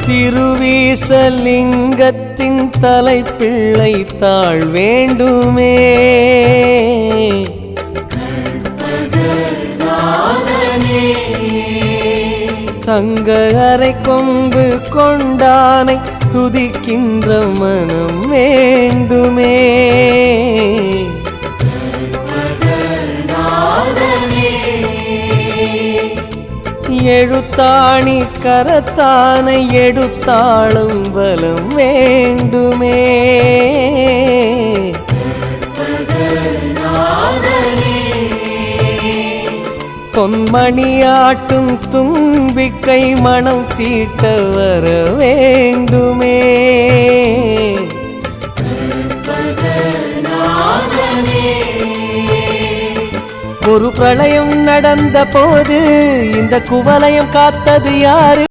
திருவீசலிங்கத்தின் தலைப்பிள்ளை தாழ் வேண்டுமே. தங்க அரை கொம்பு கொண்டானை துதிக்கின்ற மனம் வேண்டுமே. எழுத்தாணி கரத்தானை எடுத்தாளும் பலம் வேண்டுமே. பொன்மணியாட்டும் தும்பிக்கை மனம் தீட்ட வர வேண்டுமே. ஒரு பிரளயம் நடந்த போது இந்த குவலயம் காத்தது யாரு?